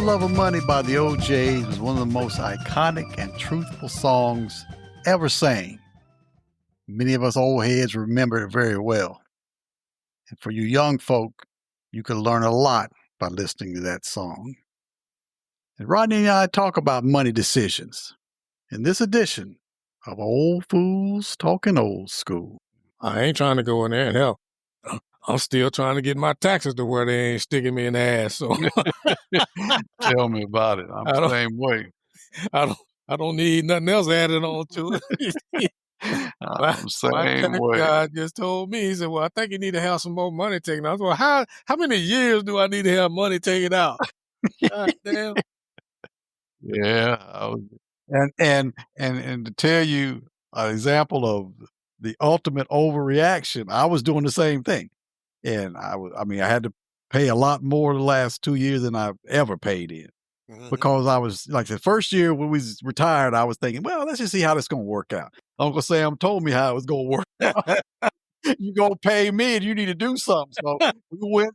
Love of Money by the OJs was one of the most iconic and truthful songs ever sang. Many of us old heads remember it very well. And for you young folk, you can learn a lot by listening to that song. And Rodney and I talk about money decisions in this edition of Old Fools Talking Old School. I ain't trying to go in there and help. I'm still trying to get my taxes to where they ain't sticking me in the ass. So Tell me about it. I'm the same way. I don't need nothing else added on to it. I'm the same way. God just told me, he said, well, I think you need to have some more money taken out. I was like, how many years do I need to have money taken out? God damn. Yeah. And to tell you an example of the ultimate overreaction, I was doing the same thing. And I had to pay a lot more the last 2 years than I've ever paid in. Mm-hmm. Because I was like the first year when we was retired, I was thinking, well, let's just see how this is going to work out. Uncle Sam told me how it was going to work out. You going to pay me and you need to do something. So we went,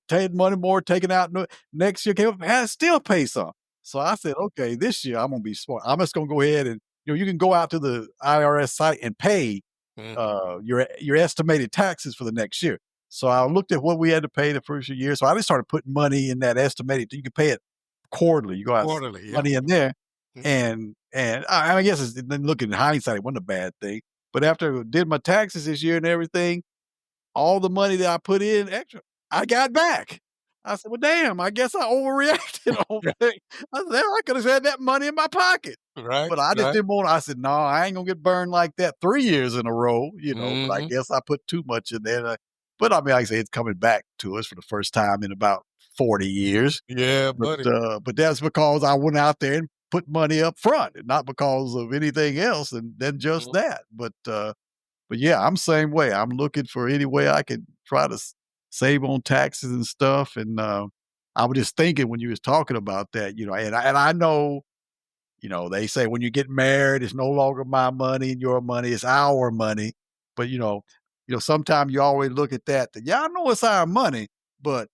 paid money more, taken out. Next year came up, had to still pay some. So I said, okay, this year I'm going to be smart. I'm just going to go ahead and, you can go out to the IRS site and pay your estimated taxes for the next year. So I looked at what we had to pay the first year. So I just started putting money in that estimated. You can pay it quarterly. You go out money in there. And I guess then looking in hindsight, it wasn't a bad thing. But after I did my taxes this year and everything, all the money that I put in extra, I got back. I said, well, damn, I guess I overreacted on things. I said, I could have had that money in my pocket. Right. But I just didn't want to. I said, no, I ain't going to get burned like that 3 years in a row, but I guess I put too much in there. But I mean, like I say, it's coming back to us for the first time in about 40 years. Yeah, buddy. But that's because I went out there and put money up front, and not because of anything else than just that. But yeah, I'm the same way. I'm looking for any way I can try to save on taxes and stuff. And I was just thinking when you was talking about that, and I know, they say when you get married, it's no longer my money and your money, it's our money. But sometimes you always look at that. I know it's our money, but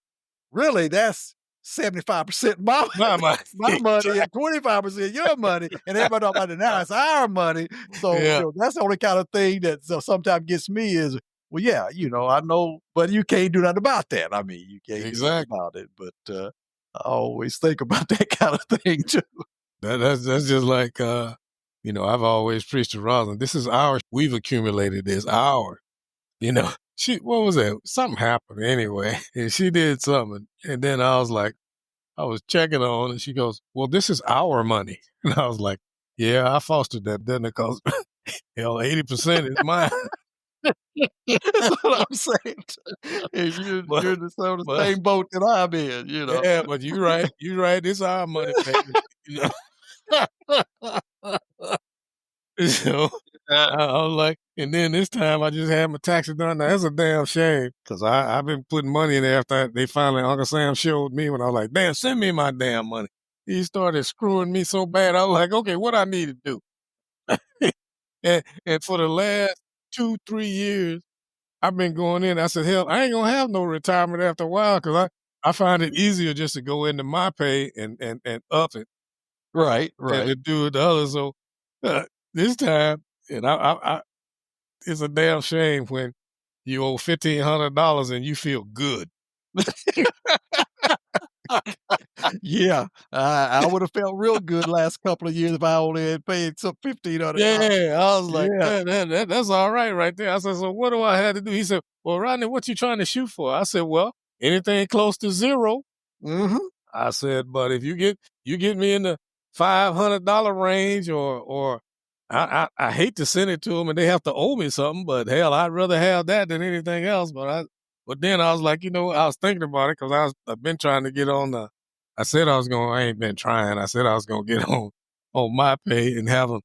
really that's 75% my money and 25% your money, and everybody talking about it now. It's our money, so that's the only kind of thing that sometimes gets me is, well, yeah, I know, but you can't do nothing about that. I mean, you can't do nothing about it. But I always think about that kind of thing too. That's just like I've always preached to Rosalind. This is ours. We've accumulated this ours. What was that? Something happened anyway, and she did something, and then I was checking on, and she goes, "Well, this is our money," and I was like, "Yeah, I fostered that, didn't it? Because 80% is mine." That's what I'm saying. You're in the same boat that I'm in, Yeah, but you're right. You're right. It's our money, baby. I was like, and then this time I just had my taxes done. Now, that's a damn shame because I've been putting money in there after they finally, Uncle Sam showed me when I was like, damn, send me my damn money. He started screwing me so bad. I was like, okay, what I need to do? and for the last 2-3 years, I've been going in. I said, hell, I ain't going to have no retirement after a while because I find it easier just to go into my pay and up it. Right. And to do the other. So this time, and I it's a damn shame when you owe $1,500 and you feel good. Yeah, I would have felt real good last couple of years if I only had paid some $1,500. Yeah, I was like, that's all right there. I said, so what do I have to do? He said, well, Rodney, what you trying to shoot for? I said, well, anything close to zero. Mm-hmm. I said, but if you get me in the $500 range or I hate to send it to them and they have to owe me something, but hell, I'd rather have that than anything else. But then I was like, I was thinking about it because I've been trying to get on I said I ain't been trying. I said I was going to get on my pay and have them.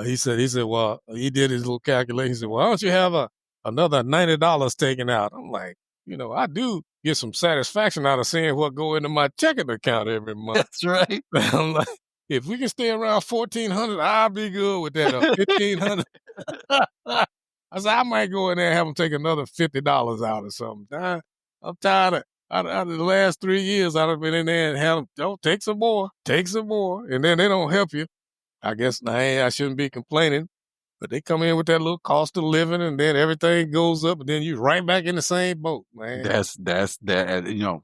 He said, well, he did his little calculation. He said, well, why don't you have another $90 taken out? I'm like, I do get some satisfaction out of seeing what go into my checking account every month. That's right. I'm like, if we can stay around 1,400, I'll be good with that. 1,500. I said, I might go in there and have them take another $50 out or something. I'm tired out of the last 3 years, I'd have been in there and had them, "Oh, take some more," and then they don't help you. I guess I shouldn't be complaining, but they come in with that little cost of living, and then everything goes up, and then you right back in the same boat, man. That's that,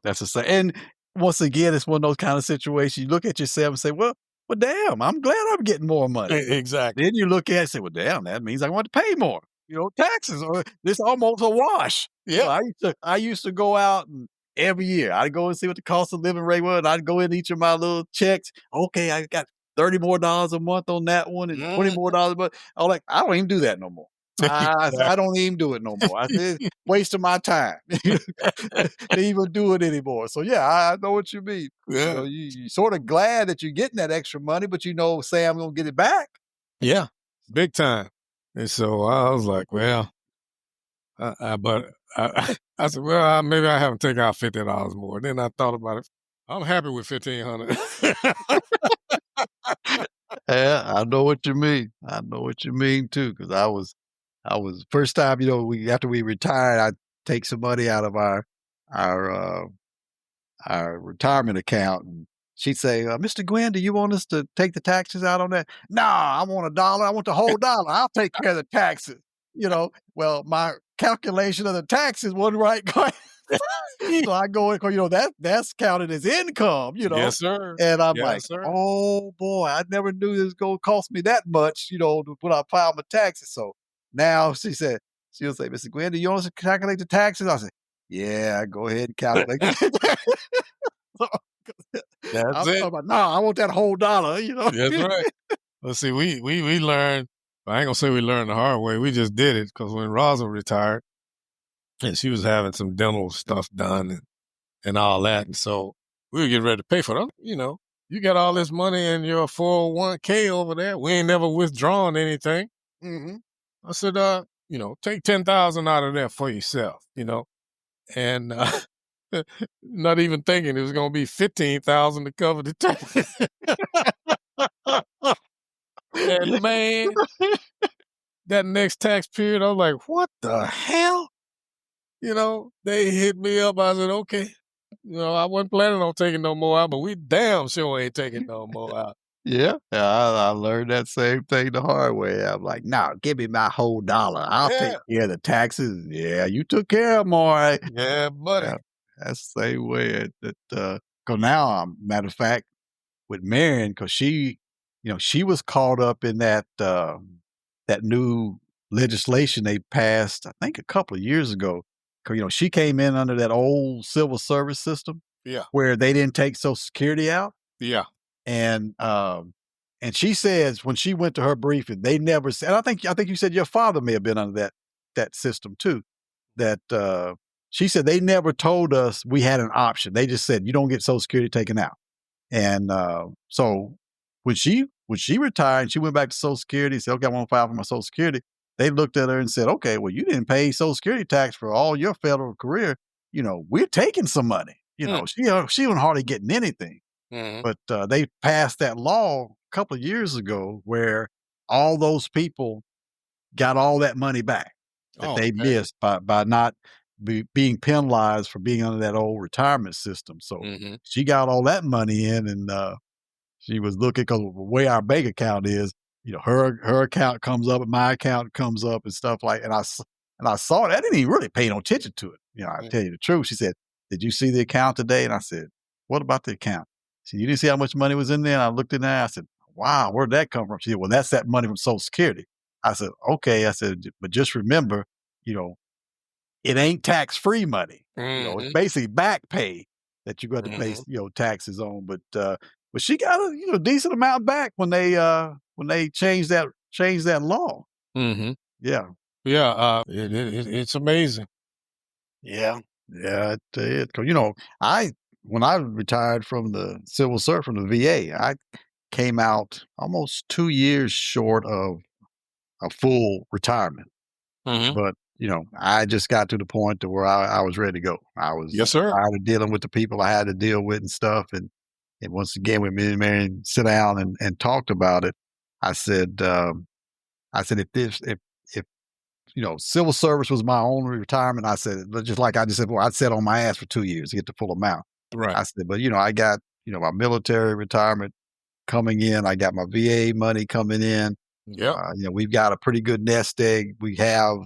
that's the same. And once again, it's one of those kind of situations, you look at yourself and say, "Well, damn, I'm glad I'm getting more money." Exactly. Then you look at it and say, "Well, damn, that means I want to pay more." Taxes or this almost a wash. Yeah. I used to go out and every year I'd go and see what the cost of living rate was. And I'd go in each of my little checks. Okay, I got $30 more a month on that one and $20 more Mhm. a month. I'm like, I don't even do that no more. I don't even do it no more. I said, wasting my time to even do it anymore. So yeah, I know what you mean. Yeah. You sort of glad that you're getting that extra money, but say I'm gonna get it back. Yeah, big time. And so I was like, "Well," but I said, "Well, maybe I haven't taken out $50 more." Then I thought about it. I'm happy with 1,500. Yeah, I know what you mean. I know what you mean too, because I was first time, we after we retired, I take some money out of our our retirement account, and she'd say, "Mr. Gwen, do you want us to take the taxes out on that?" "No, I want a dollar. I want the whole dollar. I'll take care of the taxes." Well, my calculation of the taxes wasn't right. So I go in 'cause, that's counted as income, Yes, sir. and I'm like, Yes, sir. "Oh, boy, I never knew it was gonna cost me that much, to when I file my taxes." So now she'll say, "Mr. Gwen, do you want us to calculate the taxes?" I say, "Yeah, go ahead and calculate." That's I'm talking it. about, "No, I want that whole dollar." That's right. Let's see, we learned, I ain't gonna say we learned the hard way, we just did it because when Rosa retired and she was having some dental stuff done and all that, and so we were getting ready to pay for it. You got all this money in your 401k over there. We ain't never withdrawn anything. Mhm. I said, take 10,000 out of there for yourself, and not even thinking it was gonna be 15,000 to cover the tax. And man, that next tax period, I was like, "What the hell?" They hit me up. I said, "Okay." I wasn't planning on taking no more out, but we damn sure ain't taking no more out. Yeah, I learned that same thing the hard way. I'm like, "No, give me my whole dollar. I'll take Yeah. care of the taxes." "Yeah, you took care of 'em, alright." Yeah, buddy. Yeah, that's the same way that, 'cause now, matter of fact, with Marion, 'cause she was caught up in that new legislation they passed, I think a couple of years ago. 'Cause, she came in under that old civil service system Yeah. where they didn't take Social Security out. Yeah. And, she says when she went to her briefing, they never said, and I think you said your father may have been under that system too, that, she said they never told us we had an option. They just said, "You don't get Social Security taken out." And, so when she retired and she went back to Social Security, said, "Okay, I wanna file for my Social Security," they looked at her and said, "Okay, well, you didn't pay Social Security tax for all your federal career, we're taking some money." Mm. She wasn't hardly getting anything. Mhm. But, they passed that law a couple of years ago where all those people got all that money back that Oh, they okay. missed by not being penalized for being under that old retirement system. So Mhm. she got all that money in, and, she was looking because the way our bank account is, her account comes up and my account comes up and stuff like, and I saw it. I didn't even really pay no attention to it. I Mm. tell you the truth. She said, "Did you see the account today?" And I said, "What about the account?" She said, "You didn't see how much money was in there?" And I looked in there. I said, "Wow, where'd that come from?" She said, "Well, that's that money from Social Security." I said, "Okay." I said, "But just remember, you know, it ain't tax-free money. It's Mhm. basically back pay that you got to pay, Mhm. taxes on." But she got a, decent amount back when they changed that law. Mhm. Yeah. Yeah, it's amazing. Yeah. Yeah, it did. 'Cause, I when I retired from the civil service from the VA, I came out almost 2 years short of a full retirement. Mhm. But, I just got to the point to where I was ready to go. I was Yes, sir. tired of dealing with the people I had to deal with and stuff, and once again, when me and Marion sit down and talked about it, I said, "If civil service was my only retirement. I said, but just like I just said, well, I'd sit on my ass for 2 years to get the full amount. Right. I said, but I got, my military retirement coming in. I got my VA money coming in. Yep. We've got a pretty good nest egg. We have,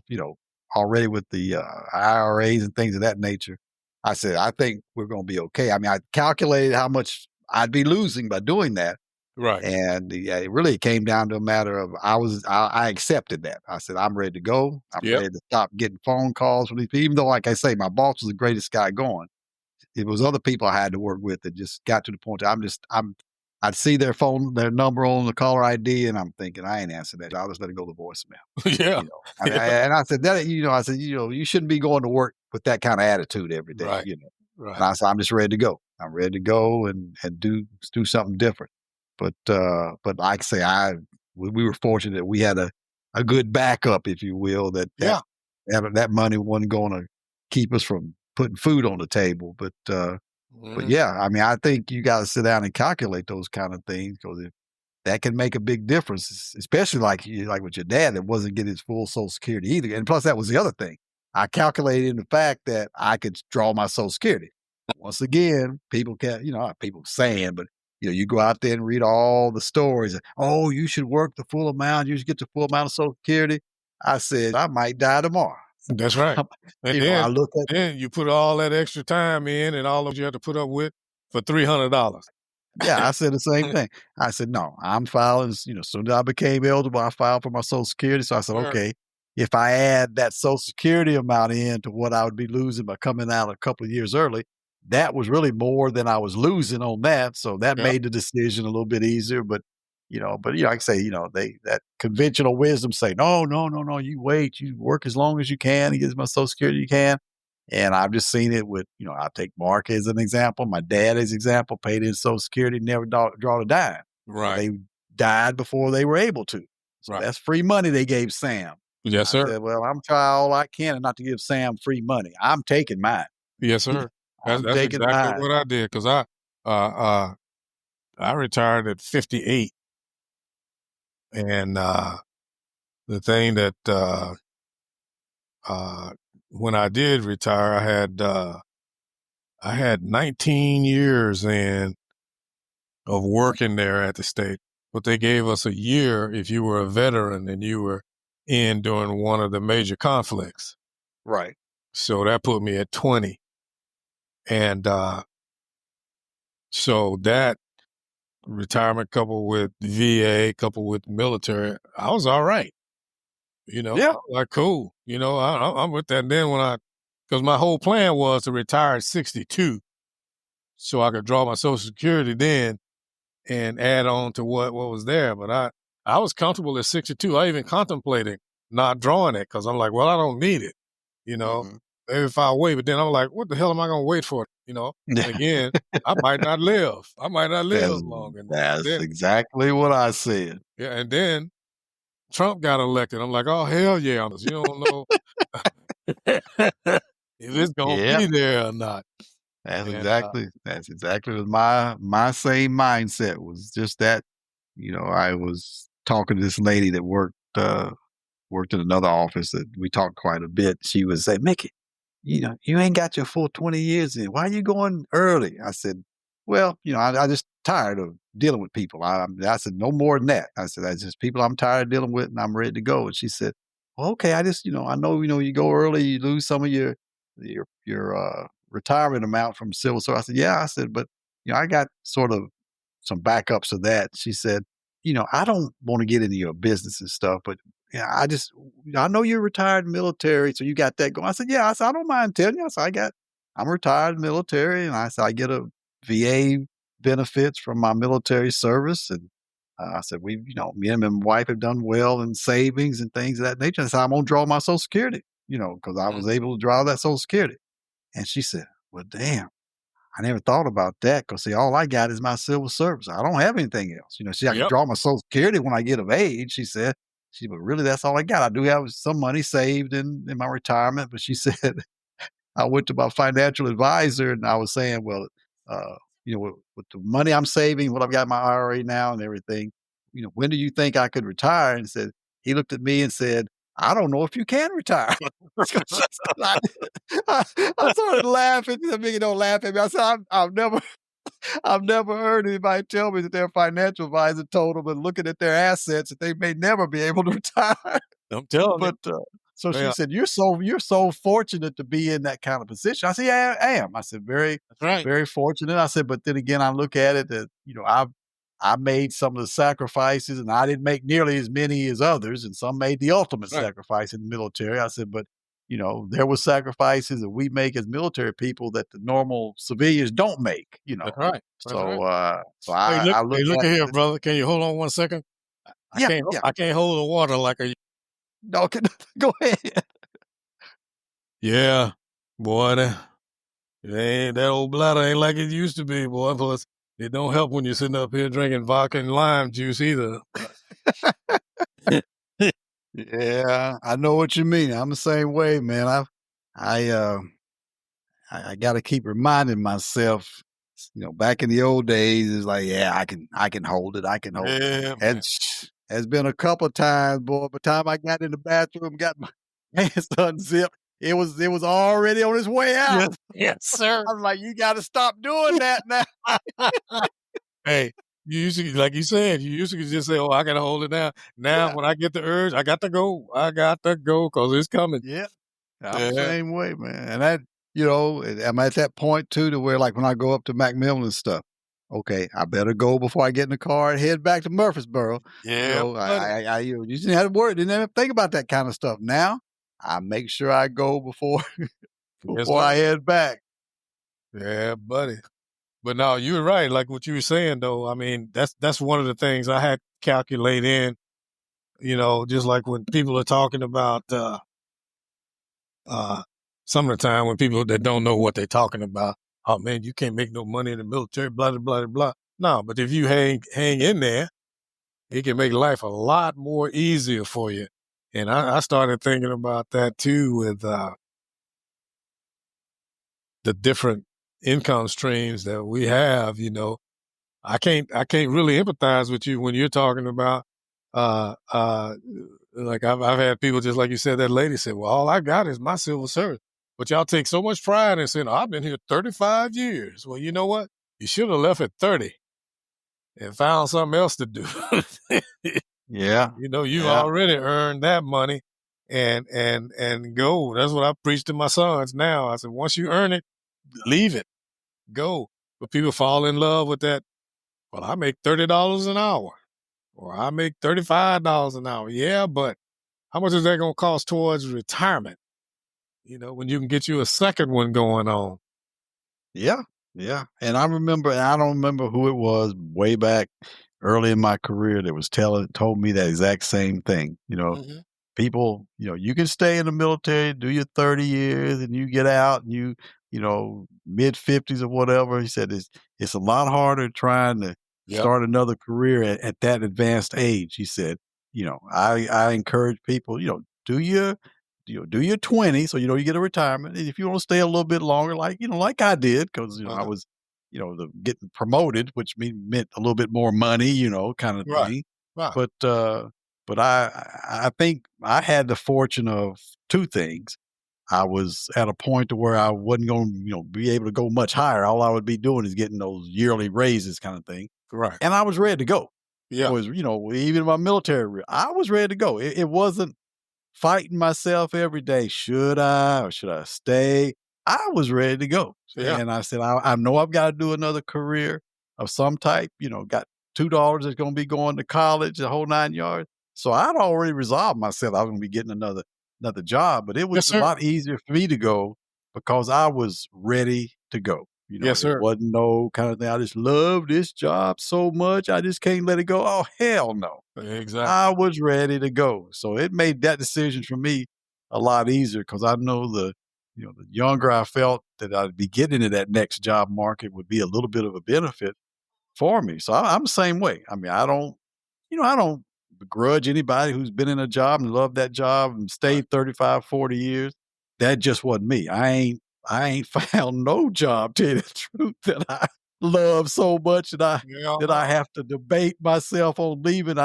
already with the IRAs and things of that nature. I said, I think we're going to be okay. I mean, I calculated how much I'd be losing by doing that. Right. And yeah, it really came down to a matter of I accepted that. I said, I'm ready to go. I'm Yep. ready to stop getting phone calls from these people. Even though, like I say, my boss was the greatest guy going. It was other people I had to work with that just got to the point that I'd see their number on the caller ID, and I'm thinking, I ain't answering that. I'll just let it go to voicemail. Yeah. Yeah. And I said that, you shouldn't be going to work with that kind of attitude every day, Right. And Right. I said, I'm just ready to go. I'm ready to go and do something different. But like I say, we were fortunate that we had a good backup, if you will, Yeah. that money wasn't going to keep us from putting food on the table. But Mhm. yeah, I mean, I think you got to sit down and calculate those kind of things because that can make a big difference, especially like with your dad that wasn't getting his full Social Security either. And plus, that was the other thing. I calculated in the fact that I could draw my Social Security. Once again, people can, not people saying, but you go out there and read all the stories. Oh, you should work the full amount. You should get the full amount of Social Security. I said, I might die tomorrow. That's right. And I then look at then you put all that extra time in and all of you have to put up with for $300. Yeah, I said the same thing. I said, "No, I'm filing," soon as I became eligible, I filed for my Social Security. So I said, Sure. "Okay, if I add that Social Security amount in to what I would be losing by coming out a couple of years early, that was really more than I was losing on that." So that Yep. made the decision a little bit easier. Like I say, that conventional wisdom say, "No, no, no, no, you wait, you work as long as you can, and get as much Social Security you can." And I've just seen it with, I'll take Mark as an example. My dad as example, paid in Social Security, never draw a dime. Well, Right. they died before they were able to. So Right. that's free money they gave Sam. Yes, I sir. said, well, I'm trying all I can and not to give Sam free money. I'm taking mine. Yes, sir. That's I'm that's taking exactly mine. what I did because I retired at 58, and the thing that uh, when I did retire, I had 19 years in of working there at the state, but they gave us a year if you were a veteran and you were in during one of the major conflicts. Right. So that put me at 20, and so that retirement coupled with VA, coupled with military, I was all right. I Yeah. was like, cool. I'm with that. And then because my whole plan was to retire at 62 so I could draw my Social Security then and add on to what was there. But I was comfortable at 62. I even contemplated not drawing it because I'm like, well, I don't need it. You know, Hmm. maybe if I wait, but then I'm like, what the hell am I going to wait for? And Yeah. again, I might not live. I might not live That's, long enough. that's Then, exactly what I said. yeah, and then Trump got elected. I'm like, oh hell yeah! You don't know if it's gonna Yeah. be there or not. That's And exactly what my same mindset was just that. I was talking to this lady that worked in another office that we talked quite a bit. She would say, Mickey, you ain't got your full 20 years in. Why are you going early? I said, well, I just tired of dealing with people. I said, no more than that. I said, that's just people I'm tired of dealing with and I'm ready to go. And she said, well, okay, I just, I know, you go early, you lose some of your retirement amount from civil service. I said, yeah. I said, but, I got sort of some backups of that. She said, I don't want to get into your business and stuff, but yeah, I know you're retired military, so you got that going. I said, yeah, I don't mind telling you. I'm retired military, and I said, I get a VA benefits from my military service. And I said, me and my wife have done well in savings and things of that nature. I said, I'm going to draw my Social Security, because I was able to draw that Social Security. And she said, well, damn. I never thought about that because see, all I got is my civil service. I don't have anything else. I can yep, draw my Social Security when I get of age. She said, but really, that's all I got. I do have some money saved in my retirement, but she said, I went to my financial advisor and I was saying, well, with the money I'm saving, what I've got in my IRA now and everything, when do you think I could retire? And said, he looked at me and said, I don't know if you can retire. So she said, I, I started laughing. I mean, you don't laugh at me. I said, I've never heard anybody tell me that their financial advisor told them, and looking at their assets, that they may never be able to retire. I'm telling you, But, so she man, said, you're so fortunate to be in that kind of position." I said, "Yeah, I am." I said, "Very, that's right. very fortunate." I said, "But then again, I look at it that, I made some of the sacrifices, and I didn't make nearly as many as others, and some made the ultimate Right. sacrifice in the military." I said, "But, there were sacrifices that we make as military people that the normal civilians don't make, you That's know." right. That's So, right. I Hey, look look at at here, this. brother. Can you hold on one second? Yeah, yeah. I can't hold the water like I. No, go ahead. Yeah, boy, that old bladder ain't like it used to be, boy. Plus, it don't help when you're sitting up here drinking vodka and lime juice either. Yeah, I know what you mean. I'm the same way, man. I, uh, I gotta keep reminding myself, back in the old days, it's like, yeah, I can hold it. I can hold it. Yeah, And man. has been a couple of times, boy. By the time I got in the bathroom, got my pants unzipped, it was already on its way out. Yes, yes, sir. I'm like, you got to stop doing that now. Hey, you used to, like you said, you used to just say, "Oh, I gotta hold it down." Now, Yeah, when I get the urge, I got to go. I got to go because it's coming. yeah. I'm the Yeah. same way, man. And I'm at that point too, to where like when I go up to Macmillan and stuff, okay, I better go before I get in the car and head back to Murfreesboro. Yeah, buddy. You didn't have to worry, didn't have to think about that kind of stuff. Now I make sure I go before Yes, before sir. I head back. Yeah, buddy. But no, you were right. Like what you were saying, though. I mean, that's one of the things I had to calculate in. Just like when people are talking about uh, some of the time when people that don't know what they're talking about. Oh man, you can't make no money in the military. Blah blah blah blah. No, but if you hang in there, it can make life a lot more easier for you. And I started thinking about that too with the different income streams that we have. I can't really empathize with you when you're talking about uh uh like I've had people just like you said, that lady said, "Well, all I got is my civil service." But y'all take so much pride in saying, "Oh, I've been here 35 years." Well, you know what? You should have left at 30 and found something else to do. Yeah, You've yeah, already earned that money and go. That's what I preach to my sons now. I said, once you earn it, leave it, go. But people fall in love with that. Well, I make $30 an hour, or I make $35 an hour. Yeah, but how much is that going to cost towards retirement? When you can get you a second one going on. yeah, yeah. And I don't remember who it was way back early in my career that was told me that exact same thing. Hmm. People, you can stay in the military, do your 30 years, and you get out and mid 50s or whatever. He said it's a lot harder trying to Yep. start another career at that advanced age. He said, I encourage people, do your 20, so you get a retirement. And if you want to stay a little bit longer, like I did, because I Uh-huh. was, getting promoted, which meant a little bit more money, kind of Right. thing. Right. But I think I had the fortune of two things. I was at a point to where I wasn't going to, be able to go much higher. All I would be doing is getting those yearly raises kind of thing. Right. And I was ready to go. Yeah. Was, even my military, I was ready to go. It wasn't fighting myself every day. Should I or should I stay? I was ready to go. Yeah. And I said, I know I've got to do another career of some type, got $2 that's going to be going to college, the whole 9 yards. So I'd already resolved myself. I was going to be getting another job, but it Yes, was a sir. lot easier for me to go because I was ready to go. Yes, It sir. wasn't no kind of thing. I just love this job so much. I just can't let it go. Oh, hell no. Exactly. I was ready to go. So it made that decision for me a lot easier because I know the younger I felt that I'd be getting into that next job market would be a little bit of a benefit for me. So I'm the same way. I mean, I don't begrudge anybody who's been in a job and loved that job and Right. stayed 35, 40 years. That just wasn't me. I ain't found no job, tell you the truth, that I love so much that I Yeah. that I have to debate myself on leaving.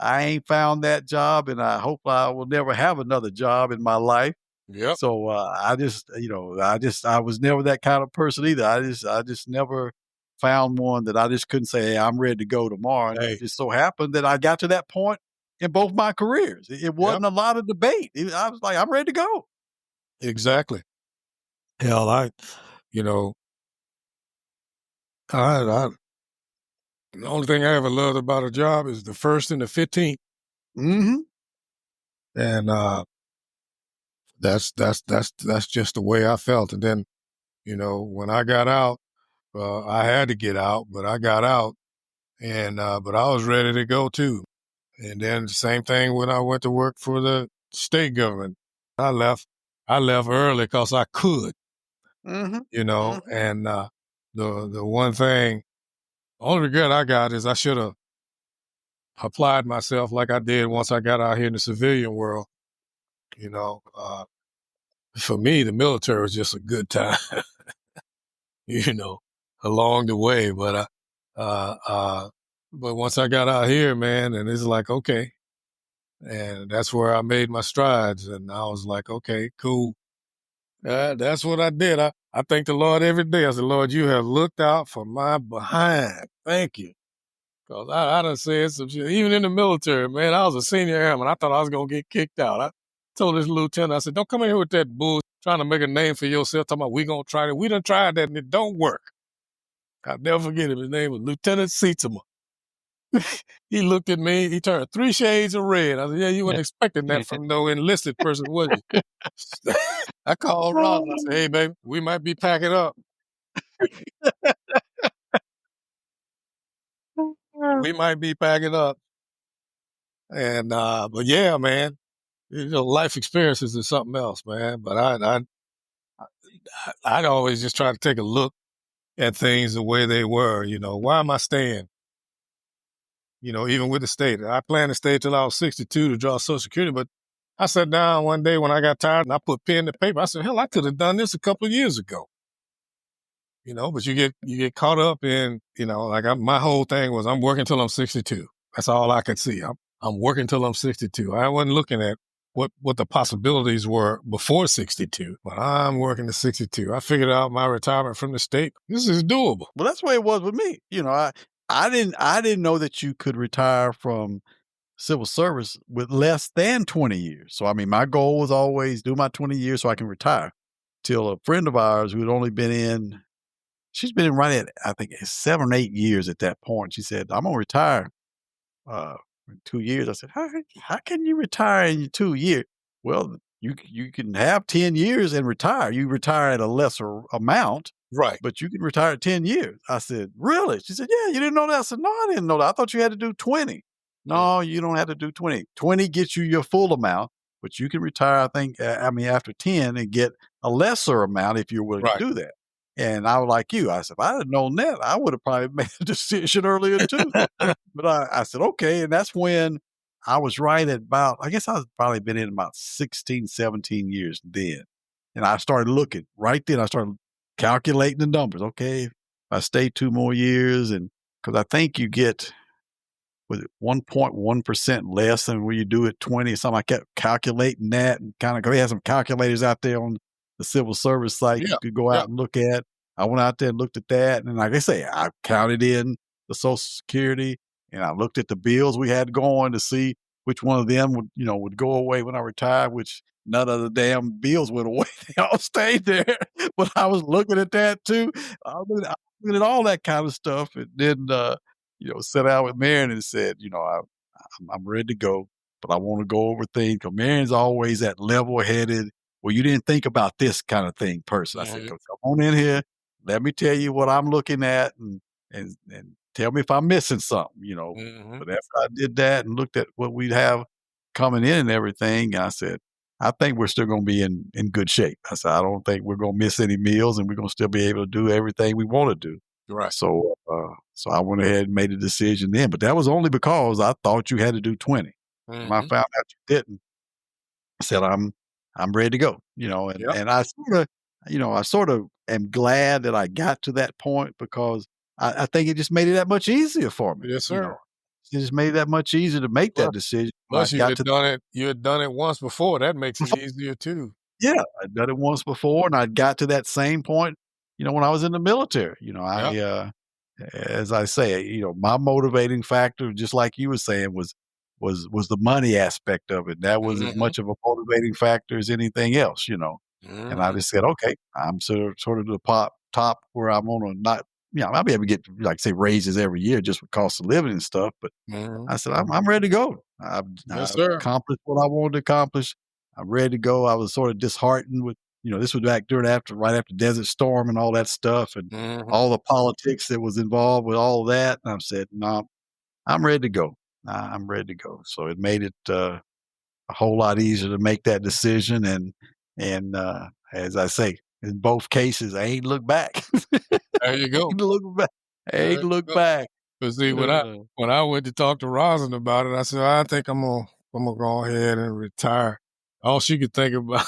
I ain't found that job, and I hope I will never have another job in my life. Yep. So, I just, I was never that kind of person either. I just never found one that I just couldn't say, "Hey, I'm ready to go tomorrow." And it Hey. just so happened that I got to that point in both my careers. It Yep. wasn't a lot of debate. I was like, "I'm ready to go." Exactly. Hell, you know, I the only thing I ever loved about a job is the first and the 15th, Mhm. and that's just the way I felt. And then, when I got out, I had to get out, but I got out, and but I was ready to go too. And then the same thing when I went to work for the state government. I left. I left early because I could, Mhm. Mhm. and the one thing, only regret I got is I should have applied myself like I did once I got out here in the civilian world. You know, uh, for me, the military was just a good time, you know, along the way. Uh, uh, but once I got out here, man, and it's like, okay. And that's where I made my strides. And I was like, okay, cool. That's what I did. I thank the Lord every day. I said, Lord, you have looked out for my behind. Thank you. Because I done said some shit. Even in the military, man, I was a senior airman. I thought I was going to get kicked out. I told this lieutenant, I said, don't come in here with that bull trying to make a name for yourself, talking about we going to try it. We done tried that and it don't work. I'll never forget him. His name was Lieutenant Seetsema. He looked at me. He turned 3 shades of red. I said, yeah, you weren't expecting that from no enlisted person, was you? I called Rodney. I said, hey, baby, we might be packing up. We might be packing up. And, but yeah, man, life experiences is something else, man. But I'd always just try to take a look at things the way they were. Why am I staying? Even with the state, I planned to stay till I was 62 to draw Social Security. But I sat down one day when I got tired and I put pen to paper. I said, hell, I could have done this a couple of years ago. But you get caught up in, like my whole thing was I'm working till I'm 62. That's all I could see. I'm working till I'm 62. I wasn't looking at what the possibilities were before 62, but I'm working to 62. I figured out my retirement from the state. This is doable. Well, that's the way it was with me. I didn't know that you could retire from civil service with less than 20 years. So, I mean, my goal was always do my 20 years so I can retire. Till a friend of ours who had only been in, she's been in right at, I think, 7 or 8 years at that point. She said, I'm going to retire uh, in 2 years. I said, how can you retire in 2 years? Well, you can have 10 years and retire. You retire at a lesser amount, Right. but you can retire at 10 years. I said, really? She said, yeah, you didn't know that? I said, no, I didn't know that. I thought you had to do 20. Mm. No, you don't have to do 20. 20 gets you your full amount, but you can retire, I think, after 10 and get a lesser amount if you're willing to Right. do that. And I was like you. I said, if I had known that, I would have probably made a decision earlier too. But I said, okay. And that's when I was right at about, I guess I was probably been in about 16, 17 years then. And I started looking right then. I started calculating the numbers. Okay, if I stay 2 more years, and because I think you get, was it 1.1% less than when you do it 20 or something. I kept calculating that and kind of, they had some calculators out there on the civil service site Yeah. you could go Yeah. out and look at. I went out there and looked at that. And like I say, I counted in the Social Security and I looked at the bills we had going to see which one of them would go away when I retired, which none of the damn bills went away. They all stayed there. But I was looking at that too. I was looking at all that kind of stuff. And then, sat down with Marion and said, I'm ready to go, but I want to go over things. Because Marion's always that level headed, well, you didn't think about this kind of thing person. I said, Mhm. come on in here. Let me tell you what I'm looking at and tell me if I'm missing something. Mhm. But after I did that and looked at what we'd have coming in and everything, I said, I think we're still going to be in good shape. I said, I don't think we're going to miss any meals and we're going to still be able to do everything we want to do. Right. So I went ahead and made a decision then, but that was only because I thought you had to do 20. When I Mhm. found out you didn't, I said, I'm ready to go, and Yep. and I sort of am glad that I got to that point because I think it just made it that much easier for me, Yes, sir. It just made that much easier to make that Plus decision when I plus got to you had done it once before, that makes it before. easier too. Yeah, I'd done it once before, and I got to that same point, when I was in the military. Yeah. As I say, my motivating factor, just like you were saying, was the money aspect of it. That was as Mhm, much of a motivating factor as anything else. And I mhm, just said, "Okay, I'm sort of the top where I'm gonna not." I'll be able to get, like, say, raises every year just with cost of living and stuff, but mhm. I said, "I'm ready to go. Yes, I've sir. accomplished what I wanted to accomplish. I'm ready to go." I was sort of disheartened with, this was back during after right after Desert Storm and all that stuff and Mhm. all the politics that was involved with all of that. And I said, "No, I'm ready to go. I'm ready to go." So it made it a whole lot easier to make that decision. And as I say, in both cases, I ain't look back. There you go. Ain't look back. I There ain't you look go. back. But see, Uh, when I went to talk to Rosin about it, I said, "I think I'm gonna go ahead and retire." All she could think about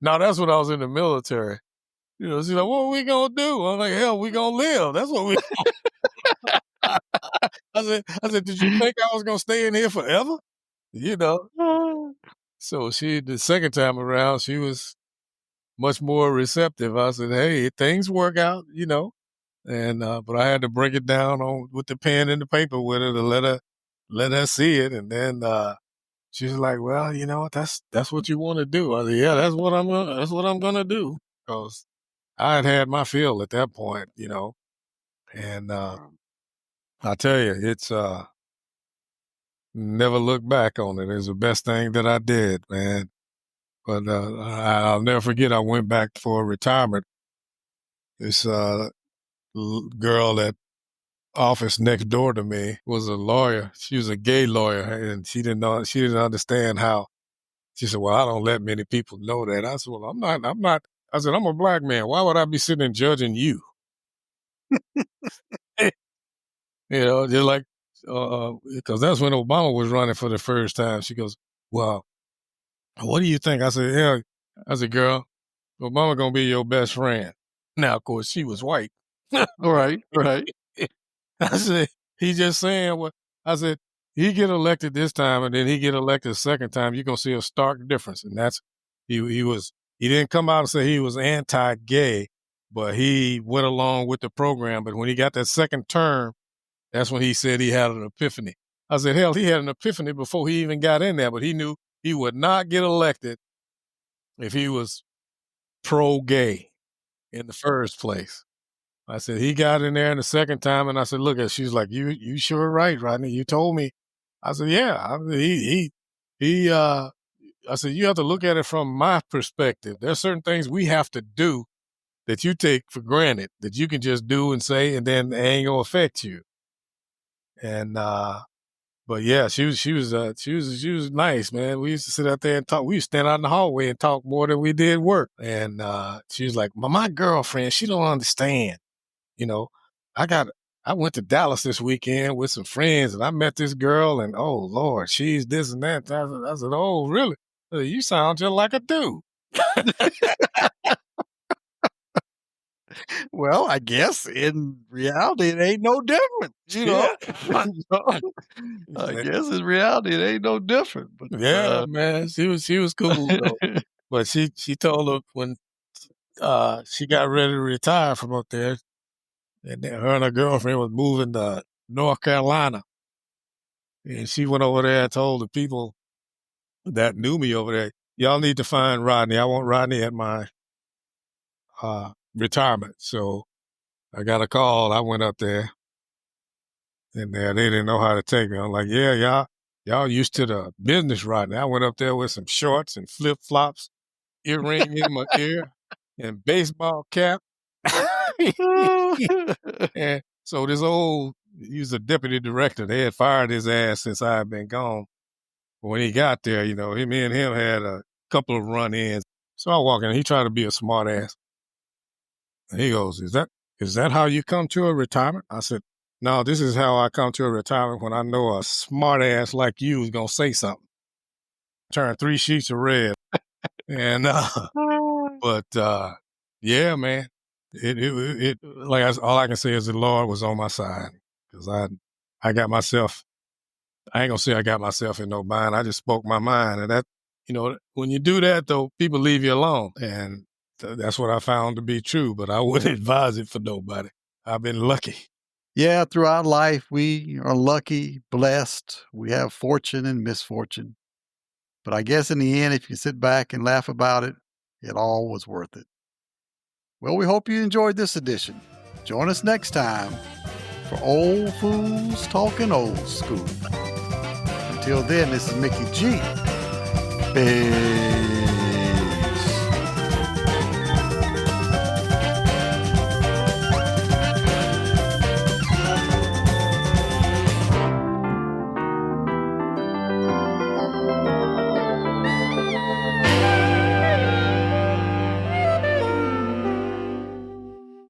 now that's when I was in the military. She's like, "What are we gonna do?" I'm like, "Hell, we gonna live. That's what we." I said, "Did you think I was gonna stay in here forever?" You know. So the second time around, she was much more receptive. I said, "Hey, things work out." And but I had to break it down on with the pen and the paper with her to let her see it, and then she's like, "Well, that's what you want to do." I said, "Yeah, that's what I'm gonna do." Because I had my fill at that point. And I tell you, it's never look back on it. It's the best thing that I did, man. But I'll never forget. I went back for retirement. This girl at office next door to me was a lawyer. She was a gay lawyer, and she didn't know. She didn't understand how. She said, "Well, I don't let many people know that." I said, "Well, I'm not. I'm not." I said, "I'm a black man. Why would I be sitting and judging you?" Just like because that's when Obama was running for the first time. She goes, "Well, what do you think?" I said, "Yeah." I said, "Girl, Obama gonna be your best friend." Now, of course, she was white. Right, right. I said, "He just saying what." I said, "He get elected this time, and then he get elected a second time. You're gonna see a stark difference." And that's he didn't come out and say he was anti-gay, but he went along with the program. But when he got that second term, that's when he said he had an epiphany. I said, "Hell, he had an epiphany before he even got in there, but he knew he would not get elected if he was pro-gay in the first place." I said, "He got in there in the second time," and I said, "Look at," she's like, "You sure right, Rodney. You told me." I said, "Yeah." He I said, "You have to look at it from my perspective. There's certain things we have to do that you take for granted that you can just do and say, and then it ain't gonna affect you." And but yeah, she was nice, man. We used to sit out there and talk. We used to stand out in the hallway and talk more than we did work. And she was like, "My girlfriend, she don't understand. You know, I got I went to Dallas this weekend with some friends and I met this girl and oh Lord, she's this and that." I said, "Oh, really? You sound just like a dude." Well, I guess in reality, it ain't no different, you know? Yeah. So, He's I like, guess in reality, it ain't no different, but, yeah, man. She was cool though. But she told her when she got ready to retire from up there, and then her and her girlfriend was moving to North Carolina. And she went over there and told the people that knew me over there, "Y'all need to find Rodney. I want Rodney at my retirement." So I got a call. I went up there, and they didn't know how to take me. I'm like, "Yeah, y'all used to the business Rodney." I went up there with some shorts and flip flops, earring in my ear, and baseball cap. And so he was a deputy director. They had fired his ass since I had been gone. But when he got there, me and him had a couple of run-ins. So I walk in, he tried to be a smart ass. And he goes, "Is that how you come to a retirement?" I said, "No, this is how I come to a retirement when I know a smart ass like you is gonna say something." Turn 3 sheets of red. And but yeah, man. It like all I can say is the Lord was on my side. Because I got myself I ain't gonna say I got myself in no bind. I just spoke my mind, and that, when you do that, though, people leave you alone, and that's what I found to be true. But I wouldn't advise it for nobody. I've been lucky. Yeah, throughout life, we are lucky, blessed. We have fortune and misfortune. But I guess in the end, if you sit back and laugh about it, it all was worth it. Well, we hope you enjoyed this edition. Join us next time for Old Fools Talking Old School. Until then, this is Mickey G. Peace.